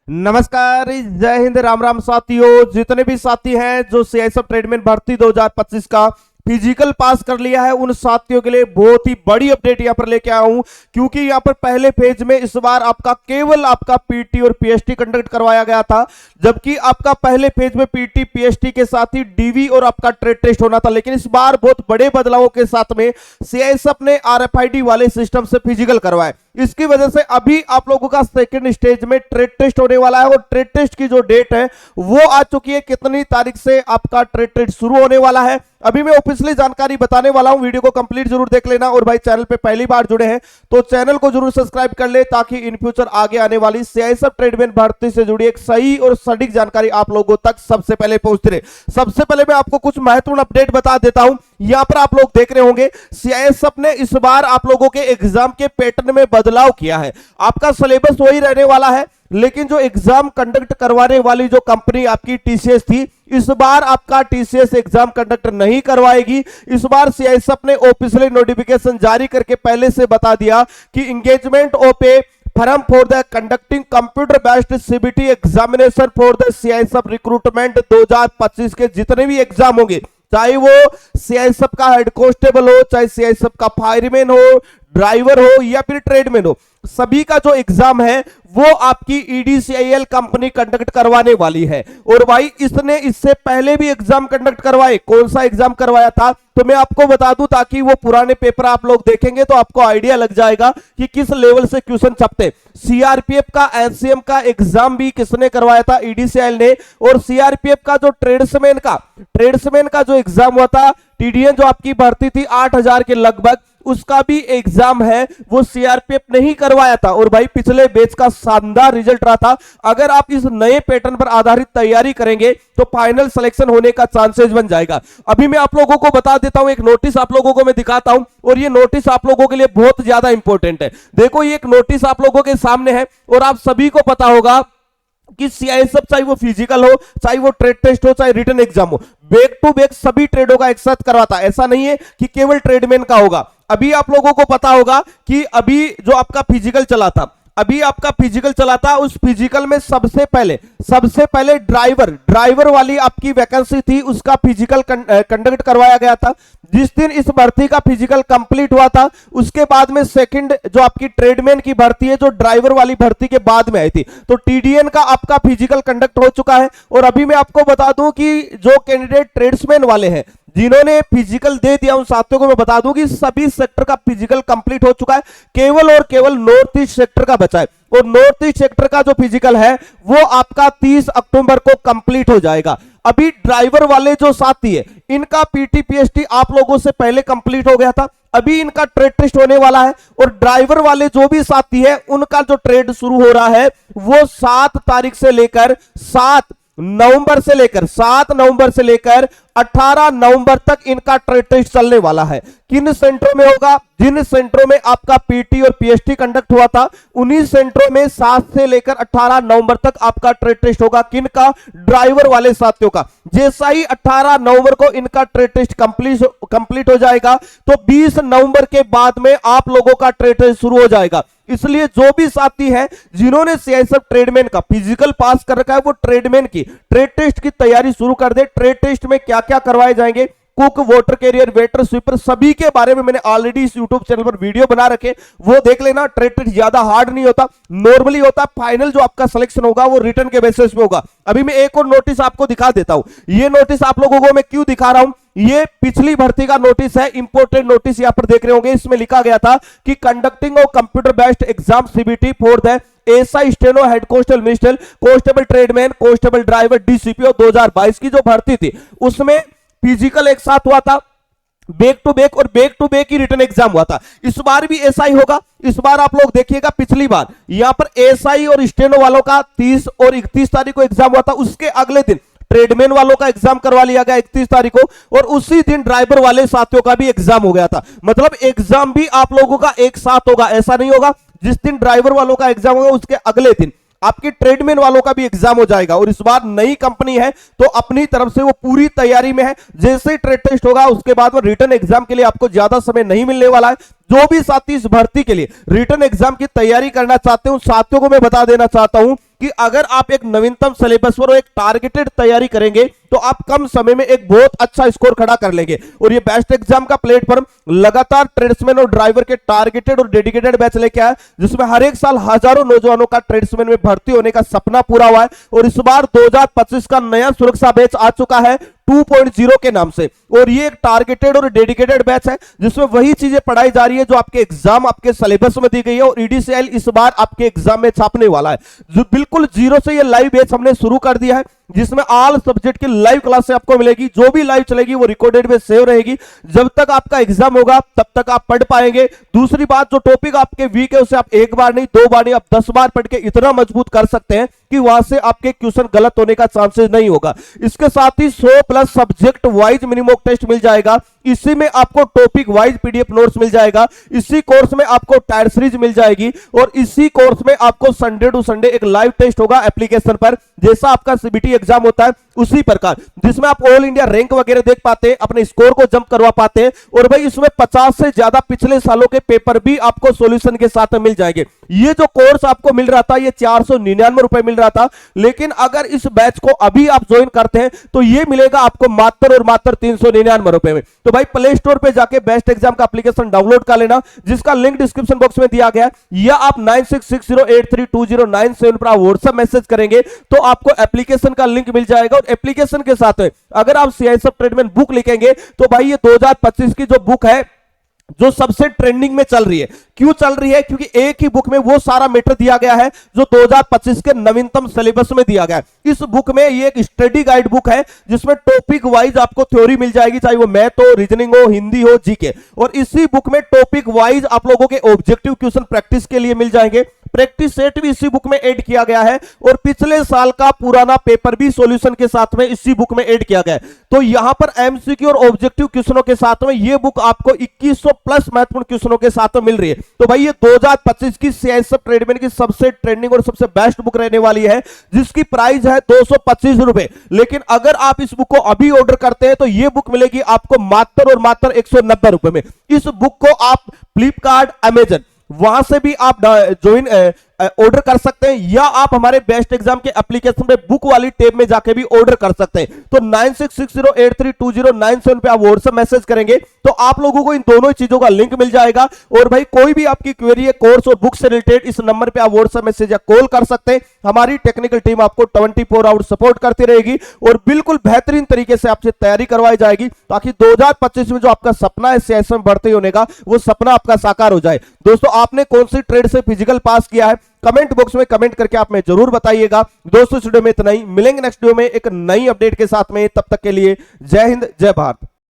नमस्कार, जय हिंद, राम राम साथियों। जितने भी साथी हैं जो सीआईएसएफ ट्रेडमैन भर्ती 2025 का फिजिकल पास कर लिया है, उन साथियों के लिए बहुत ही बड़ी अपडेट यहां पर लेके आया हूं, क्योंकि यहां पर पहले फेज में इस बार आपका केवल आपका पीटी और पीएसटी कंडक्ट करवाया गया था, जबकि आपका पहले फेज में पीटी पीएसटी के साथ ही डीवी और आपका ट्रेड टेस्ट होना था। लेकिन इस बार बहुत बड़े बदलावों के साथ में सीआईएसएफ ने आरएफआईडी वाले सिस्टम से फिजिकल करवाया। इसकी वजह से अभी आप लोगों का सेकंड स्टेज में ट्रेड टेस्ट होने वाला है, और ट्रेड टेस्ट की जो डेट है वो आ चुकी है। कितनी तारीख से आपका ट्रेड टेस्ट शुरू होने वाला है अभी मैं ऑफिशियली जानकारी बताने वाला हूं। वीडियो को कंप्लीट जरूर देख लेना, और भाई चैनल पे पहली बार जुड़े हैं तो चैनल को जरूर सब्सक्राइब कर ले, ताकि इन फ्यूचर आगे आने वाली सीआईएसएफ ट्रेडमैन भर्ती से जुड़ी एक सही और सटीक जानकारी आप लोगों तक सबसे पहले पहुंचती रहे। सबसे पहले मैं आपको कुछ महत्वपूर्ण अपडेट बता देता हूं। यहां पर आप लोग देख रहे होंगे सीआईएसएफ ने इस बार आप लोगों के एग्जाम के पैटर्न में बदलाव किया है। आपका सिलेबस वही रहने वाला है, लेकिन जो एग्जाम कंडक्ट करवाने वाली जो कंपनी आपकी टीसीएस थी, इस बार आपका टीसीएस एग्जाम कंडक्ट नहीं करवाएगी। इस बार सीआईएसएफ ने ऑफिशियली नोटिफिकेशन जारी करके पहले से बता दिया कि engagement of A firm for the conducting computer based CBT examination for the CISF recruitment 2025 के जितने भी एग्जाम होंगे, चाहे वो सीआईएसएफ का हेड कांस्टेबल हो, चाहे सीआईएसएफ का फायरमैन हो, ड्राइवर हो या फिर ट्रेडमैन हो, सभी का जो एग्जाम है वो आपकी ईडीसीआईएल कंपनी कंडक्ट करवाने वाली है। और भाई इसने इससे पहले भी एग्जाम कंडक्ट करवाए। कौन सा एग्जाम करवाया था तो मैं आपको बता दूं, ताकि वो पुराने पेपर आप लोग देखेंगे तो आपको आइडिया लग जाएगा कि किस लेवल से क्वेश्चन छपते। सीआरपीएफ का एनसीएम का एग्जाम भी किसने करवाया था? ईडीसीआईएल ने। और सीआरपीएफ का जो ट्रेड्समैन का जो एग्जाम हुआ था, टीडीएन जो आपकी भर्ती थी 8000 के लगभग, उसका भी एग्जाम है वो सीआरपीएफ ने ही करवाया था। और भाई पिछले बैच का शानदार रिजल्ट रहा था। अगर आप इस नए पैटर्न पर आधारित तैयारी करेंगे तो फाइनल सिलेक्शन होने का चांसेस बन जाएगा। अभी मैं आप लोगों को बता देता हूं, एक नोटिस आप लोगों को मैं दिखाता हूं, और ये नोटिस आप लोगों के लिए बहुत ज्यादा इंपॉर्टेंट है। देखो ये एक नोटिस आप लोगों के सामने है, और आप सभी को पता होगा कि सीआईएसएफ चाहे वो फिजिकल हो, चाहे वो ट्रेड टेस्ट हो, चाहे रिटन एग्जाम हो, बैक टू बैक सभी ट्रेडों का एक साथ करवाता है। ऐसा नहीं है कि केवल ट्रेडमैन का होगा। अभी आप लोगों को पता होगा कि अभी जो आपका फिजिकल चला था, उस फिजिकल में सबसे पहले ड्राइवर वाली आपकी वैकेंसी थी, उसका फिजिकल कंडक्ट करवाया गया था। जिस दिन इस भर्ती का फिजिकल कंप्लीट हुआ था, उसके बाद में सेकंड जो आपकी ट्रेडमैन की भर्ती है, जो ड्राइवर वाली भर्ती के बाद में आई थी, तो टीडीएन का आपका फिजिकल कंडक्ट हो चुका है। और अभी मैं आपको बता दूं कि जो कैंडिडेट ट्रेड्समैन वाले हैं, जिन्होंने फिजिकल दे दिया, उन साथियों को मैं बता दूं कि सभी सेक्टर का फिजिकल कंप्लीट हो चुका है। केवल और केवल नॉर्थ ईस्ट सेक्टर का बचा है, और नॉर्थ ईस्ट सेक्टर का जो फिजिकल है वो आपका 30 अक्टूबर को कंप्लीट हो जाएगा। अभी ड्राइवर वाले जो साथी है, इनका पीटी पीएसटी आप लोगों से पहले कंप्लीट हो गया था, अभी इनका ट्रेड टेस्ट होने वाला है। और ड्राइवर वाले जो भी साथी है, उनका जो ट्रेड शुरू हो रहा है वो 7 तारीख से लेकर 7 नवंबर से लेकर 18 नवंबर तक इनका ट्रेड टेस्ट चलने वाला है। किन सेंटरों में होगा? जिन सेंटरों में आपका पीटी और पीएसटी कंडक्ट हुआ था, उन्हीं सेंटरों में 7 से लेकर 18 नवंबर तक आपका ट्रेड टेस्ट होगा। किनका? ड्राइवर वाले साथियों का। जैसा ही 18 नवंबर को इनका ट्रेड टेस्ट कंप्लीट हो जाएगा, तो 20 नवंबर के बाद में आप लोगों का ट्रेड टेस्ट शुरू हो जाएगा। इसलिए जो भी साथी है जिन्होंने सीआईएसएफ ट्रेडमैन का फिजिकल पास कर रखा है, वो ट्रेडमैन की ट्रेड टेस्ट की तैयारी शुरू कर दे। ट्रेड टेस्ट में क्या क्या करवाए जाएंगे, cook, water career, waiter, sweeper, सभी के बारे में मैंने ऑलरेडी इस यूट्यूब चैनल पर वीडियो बना रखे, वो देख लेना। ट्रेड टेस्ट ज्यादा हार्ड नहीं होता, नॉर्मली होता। फाइनल जो आपका सिलेक्शन होगा वो रिटर्न के बेसिस पे होगा। अभी मैं एक और नोटिस आपको दिखा देता हूं। ये नोटिस आप लोगों को मैं क्यों दिखा रहा हूं, ये पिछली भर्ती का नोटिस है, इंपोर्टेंट नोटिस यहां पर देख रहे होंगे। इसमें लिखा गया था कि conducting of computer based exam CBT for the SI steno head constable minister constable tradesman constable driver DCPO 2022 की जो भर्ती थी, उसमें फिजिकल एक साथ हुआ था, बैक टू बैक ही रिटन एग्जाम हुआ था। इस बार भी ऐसा ही होगा। इस बार आप लोग देखिएगा, पिछली बार यहां पर एसआई और स्टेनो वालों का 30 और 31 तारीख को एग्जाम हुआ था, उसके अगले दिन ट्रेडमैन वालों का एग्जाम करवा लिया गया 31 तारीख को, और उसी दिन ड्राइवर वाले साथियों का भी एग्जाम हो गया था। मतलब एग्जाम भी आप लोगों का एक साथ होगा, ऐसा नहीं होगा जिस दिन ड्राइवर वालों का एग्जाम होगा उसके अगले दिन आपके ट्रेडमैन वालों का भी एग्जाम हो जाएगा। और इस बार नई कंपनी है तो अपनी तरफ से वो पूरी तैयारी में है। जैसे ही ट्रेड टेस्ट होगा उसके बाद वो रिटर्न एग्जाम के लिए आपको ज्यादा समय नहीं मिलने वाला है। जो भी साथी इस भर्ती के लिए रिटर्न एग्जाम की तैयारी करना चाहते हैं उन साथियों को मैं बता देना चाहता हूं कि अगर आप एक नवीनतम सिलेबस पर एक टारगेटेड तैयारी करेंगे तो आप कम समय में एक बहुत अच्छा स्कोर खड़ा कर लेंगे। और ये बेस्ट एग्जाम का प्लेटफॉर्म लगातार ट्रेड्समैन और ड्राइवर के टारगेटेड और डेडिकेटेड बैच लेके आया, जिसमें हर एक साल हजारों नौजवानों का ट्रेड्समैन में भर्ती होने का सपना पूरा हुआ है। और इस बार 2025 का नया सुरक्षा बैच आ चुका है 2.0 के नाम से। और ये एक टारगेटेड और डेडिकेटेड बैच है जिसमें वही चीजें पढ़ाई जा रही है जो आपके एग्जाम आपके सिलेबस में दी गई है और ईडीसीएल इस बार आपके एग्जाम में छापने वाला है। जो बिल्कुल जीरो से ये लाइव बैच हमने शुरू कर दिया है, जिसमें ऑल सब्जेक्ट की लाइव क्लास आपको मिलेगी। जो भी लाइव चलेगी वो रिकॉर्डेड में सेव रहेगी। जब तक आपका एग्जाम होगा तब तक आप पढ़ पाएंगे। दूसरी बात, जो टॉपिक आपके वीक है उसे आप एक बार नहीं, 2 बार नहीं, आप 10 बार पढ़ के इतना मजबूत कर सकते हैं कि वहां से आपके क्वेश्चन गलत होने का चांसेस नहीं होगा। इसके साथ ही 100 plus subject wise mini mock test मिल जाएगा। इसी में आपको टॉपिक वाइज पीडीएफ नोट्स मिल जाएगा। इसी कोर्स में आपको टायर सीरीज मिल जाएगी और इसी कोर्स में आपको संडे टू संडे एक लाइव टेस्ट होगा एप्लीकेशन पर, जैसा आपका सीबीटी एग्जाम होता है उसी प्रकार, जिसमें आप ऑल इंडिया रैंक वगैरह देख पाते हैं, अपने स्कोर को जंप करवा पाते हैं। और भाई इसमें 50 से ज्यादा पिछले सालों के पेपर भी आपको सॉल्यूशन के साथ मिल जाएंगे। ये जो कोर्स आपको मिल रहा था ये 499 रुपए मिल रहा था, लेकिन अगर इस बैच को अभी आप ज्वाइन करते हैं तो ये मिलेगा आपको मात्र और मात्र 399 रुपए में। तो भाई प्ले स्टोर पे जाके बेस्ट एग्जाम का एप्लीकेशन डाउनलोड कर लेना, जिसका लिंक डिस्क्रिप्शन बॉक्स में दिया गया है, या आप 9660832097 पर व्हाट्सएप मैसेज करेंगे तो आपको एप्लीकेशन का लिंक मिल जाएगा। और एप्लीकेशन के साथ अगर आप सीआईएसएफ ट्रेडमैन बुक लिखेंगे तो भाई ये 2025 की जो बुक है जो सबसे ट्रेंडिंग में चल रही है। क्यों चल रही है? क्योंकि एक ही बुक में वो सारा मैटर दिया गया है जो 2025 के नवीनतम सिलेबस में दिया गया है। इस बुक में ये एक स्टडी गाइड बुक है जिसमें टॉपिक वाइज आपको थ्योरी मिल जाएगी, चाहे वो मैथ हो, रीजनिंग हो, हिंदी हो, जीके। और इसी बुक में टॉपिक वाइज आप लोगों के ऑब्जेक्टिव क्वेश्चन प्रैक्टिस के लिए मिल जाएंगे। प्रैक्टिस सेट भी इसी बुक में ऐड किया गया है और पिछले साल का पुराना पेपर भी सॉल्यूशन के साथ में इसी बुक में ऐड किया गया है। तो यहां पर एमसीक्यू और ऑब्जेक्टिव क्वेश्चनों के साथ में ये बुक आपको 2100 प्लस महत्वपूर्ण क्वेश्चनों के साथ में मिल रही है। तो भाई ये 2025 की सीआईएसएफ ट्रेडमैन की सबसे ट्रेंडिंग और सबसे बेस्ट बुक रहने वाली है, जिसकी प्राइस है 225 रुपए। लेकिन अगर आप इस बुक को अभी ऑर्डर करते हैं तो ये बुक मिलेगी आपको मात्र और मात्र 190 रुपए में। इस बुक को आप फ्लिपकार्ट, अमेजन वहां से भी आप ज्वाइन ऑर्डर कर सकते हैं, या आप हमारे बेस्ट एग्जाम के एप्लीकेशन पे बुक वाली टेब में जाके भी ऑर्डर कर सकते हैं। तो 9660832097 पे आप व्हाट्सएप मैसेज करेंगे तो आप लोगों को इन दोनों चीजों का लिंक मिल जाएगा। और भाई कोई भी आपकी क्वेरी है कोर्स और बुक से रिलेटेड, इस नंबर पे आप व्हाट्सएप मैसेज या कॉल कर सकते हैं। हमारी टेक्निकल टीम आपको 24 आवर सपोर्ट करती रहेगी और बिल्कुल बेहतरीन तरीके से आपसे तैयारी करवाई जाएगी, ताकि 2025 में जो आपका सपना है सीआईएसएफ में भर्ती होने का, वो सपना आपका साकार हो जाए। दोस्तों, आपने कौन सी ट्रेड से फिजिकल पास किया है कमेंट बॉक्स में कमेंट करके आप में जरूर बताइएगा। दोस्तों, इस वीडियो में इतना ही, मिलेंगे नेक्स्ट वीडियो में एक नई अपडेट के साथ में। तब तक के लिए जय हिंद, जय भारत।